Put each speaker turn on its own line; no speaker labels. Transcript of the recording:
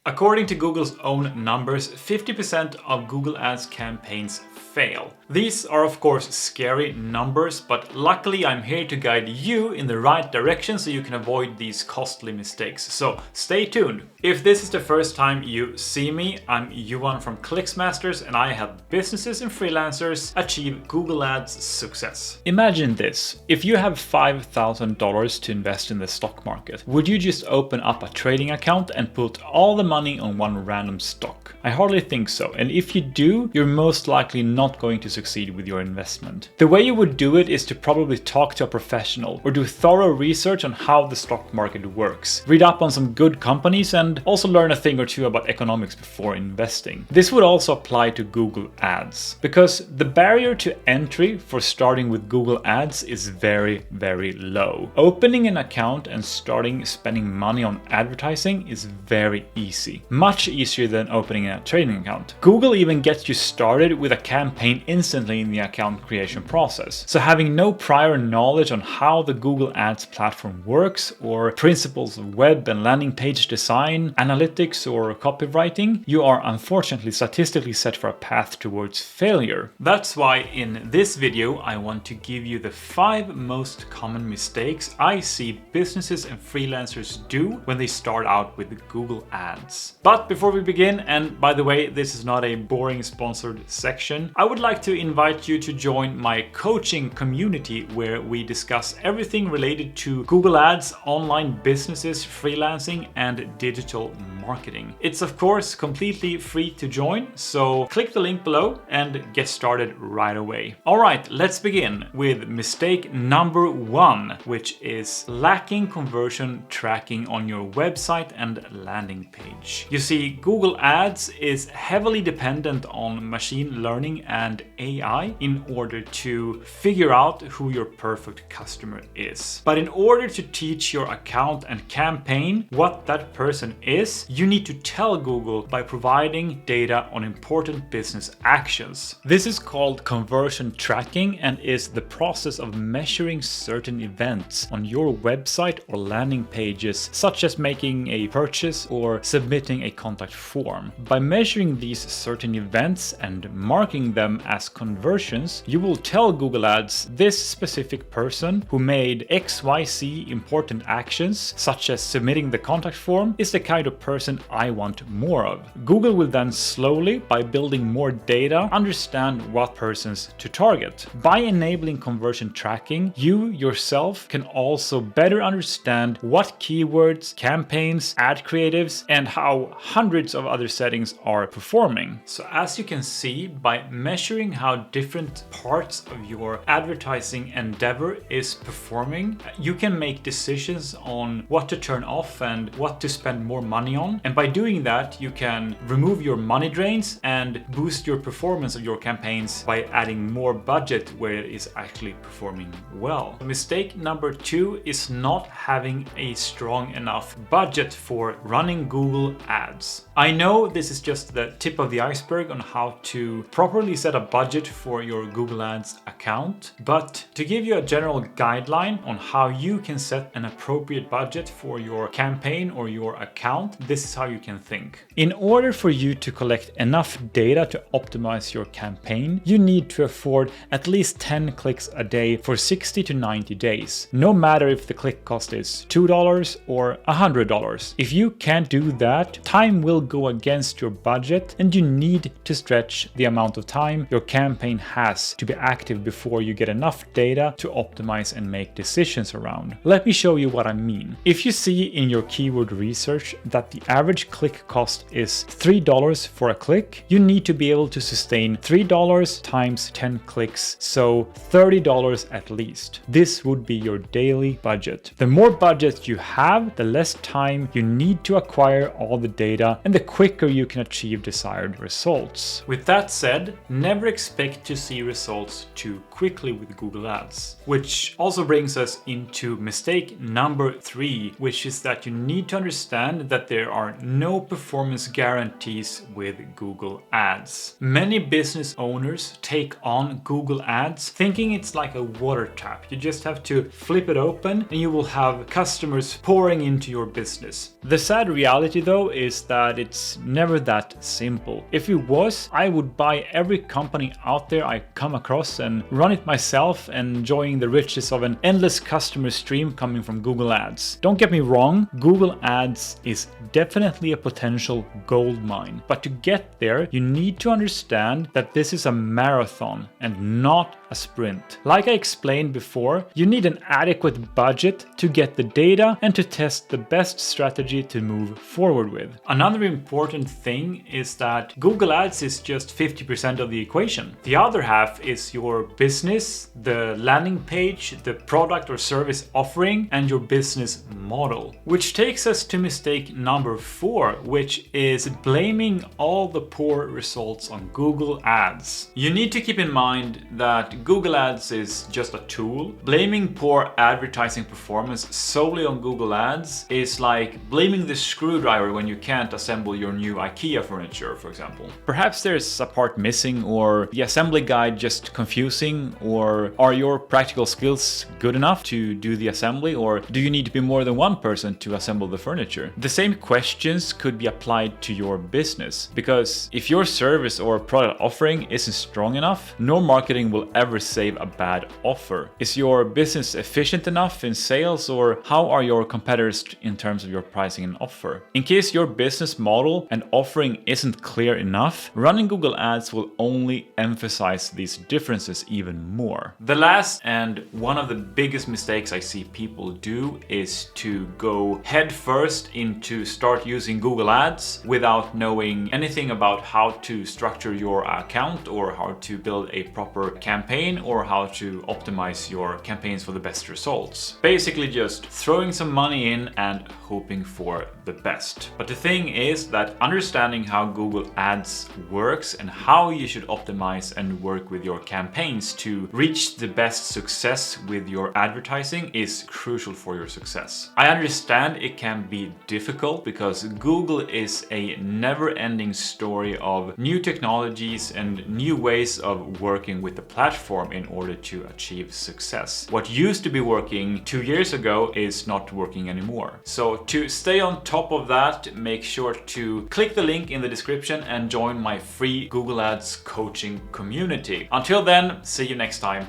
According to Google's own numbers, 50% of Google Ads campaigns fail. These are of course scary numbers, but luckily I'm here to guide you in the right direction so you can avoid these costly mistakes. So stay tuned. If this is the first time you see me, I'm Johan from Clicksmasters and I help businesses and freelancers achieve Google Ads success. Imagine this. If you have $5,000 to invest in the stock market, would you just open up a trading account and put all the money on one random stock? I hardly think so. And if you do, you're most likely not going to succeed with your investment. The way you would do it is to probably talk to a professional or do thorough research on how the stock market works. Read up on some good companies and also learn a thing or two about economics before investing. This would also apply to Google Ads because the barrier to entry for starting with Google Ads is very, very low. Opening an account and starting spending money on advertising is very easy. Much easier than opening a trading account. Google even gets you started with a campaign instantly in the account creation process. So having no prior knowledge on how the Google Ads platform works or principles of web and landing page design, analytics or copywriting, you are unfortunately statistically set for a path towards failure. That's why in this video I want to give you the 5 most common mistakes I see businesses and freelancers do when they start out with Google Ads. But before we begin, and by the way, this is not a boring sponsored section, I would like to invite you to join my coaching community where we discuss everything related to Google Ads, online businesses, freelancing, and digital marketing. It's of course completely free to join, so click the link below and get started right away. All right, let's begin with mistake number 1, which is lacking conversion tracking on your website and landing page. You see, Google Ads is heavily dependent on machine learning and AI in order to figure out who your perfect customer is. But in order to teach your account and campaign what that person is, you need to tell Google by providing data on important business actions. This is called conversion tracking and is the process of measuring certain events on your website or landing pages, such as making a purchase or submitting a contact form. By measuring these certain events and marking them as conversions, you will tell Google Ads this specific person who made XYZ important actions, such as submitting the contact form, is the kind of person I want more of. Google will then slowly, by building more data, understand what persons to target. By enabling conversion tracking, you yourself can also better understand what keywords, campaigns, ad creatives, and how hundreds of other settings are performing. So as you can see, by measuring how different parts of your advertising endeavor is performing, you can make decisions on what to turn off and what to spend more money on. And by doing that, you can remove your money drains and boost your performance of your campaigns by adding more budget where it is actually performing well. Mistake number 2 is not having a strong enough budget for running Google Ads. I know this is just the tip of the iceberg on how to properly set a budget for your Google Ads account, but to give you a general guideline on how you can set an appropriate budget for your campaign or your account, this is how you can think. In order for you to collect enough data to optimize your campaign, you need to afford at least 10 clicks a day for 60 to 90 days, no matter if the click cost is $2 or $100. If you can't do that, time will go against your budget and you need to stretch the amount of time your campaign has to be active before you get enough data to optimize and make decisions around. Let me show you what I mean. If you see in your keyword research that the average click cost is $3 for a click, you need to be able to sustain $3 times 10 clicks, so $30 at least. This would be your daily budget. The more budget you have, the less time you need to acquire all the data and the quicker you can achieve desired results. With that said, never expect to see results too quickly with Google Ads. Which also brings us into mistake number 3, which is that you need to understand that there are no performance guarantees with Google Ads. Many business owners take on Google Ads thinking it's like a water tap. You just have to flip it open and you will have customers pouring into your business. The sad reality though is that it's never that simple. If it was, I would buy every company out there I come across and run it myself, enjoying the riches of an endless customer stream coming from Google Ads. Don't get me wrong, Google Ads is definitely a potential gold mine. But to get there, you need to understand that this is a marathon and not a sprint. Like I explained before, you need an adequate budget to get the data and to test the best strategy to move forward with. Another important thing is that Google Ads is just 50% of the equation. The other half is your business, the landing page, the product or service offering, and your business model. Which takes us to mistake number 4, which is blaming all the poor results on Google Ads. You need to keep in mind that Google Ads is just a tool. Blaming poor advertising performance solely on Google Ads is like blaming the screwdriver when you can't assemble your new IKEA furniture, for example. Perhaps there's a part missing, or the assembly guide just confusing, or are your practical skills good enough to do the assembly, or do you need to be more than one person to assemble the furniture? The same questions could be applied to your business, because if your service or product offering isn't strong enough, no marketing will ever save a bad offer. Is your business efficient enough in sales, or how are your competitors in terms of your pricing and offer? In case your business model and offering isn't clear enough, running Google Ads will only emphasize these differences even more. The last and one of the biggest mistakes I see people do is to go head first into start using Google Ads without knowing anything about how to structure your account, or how to build a proper campaign, or how to optimize your campaigns for the best results. Basically just throwing some money in and hoping for the best. But the thing is that understanding how Google Ads works and how you should optimize and work with your campaigns to reach the best success with your advertising is crucial for your success. I understand it can be difficult because Google is a never-ending story of new technologies and new ways of working with the platform in order to achieve success. What used to be working 2 years ago is not working anymore. So to stay on top of that, make sure to click the link in the description and join my free Google Ads coaching community. Until then, see you next time.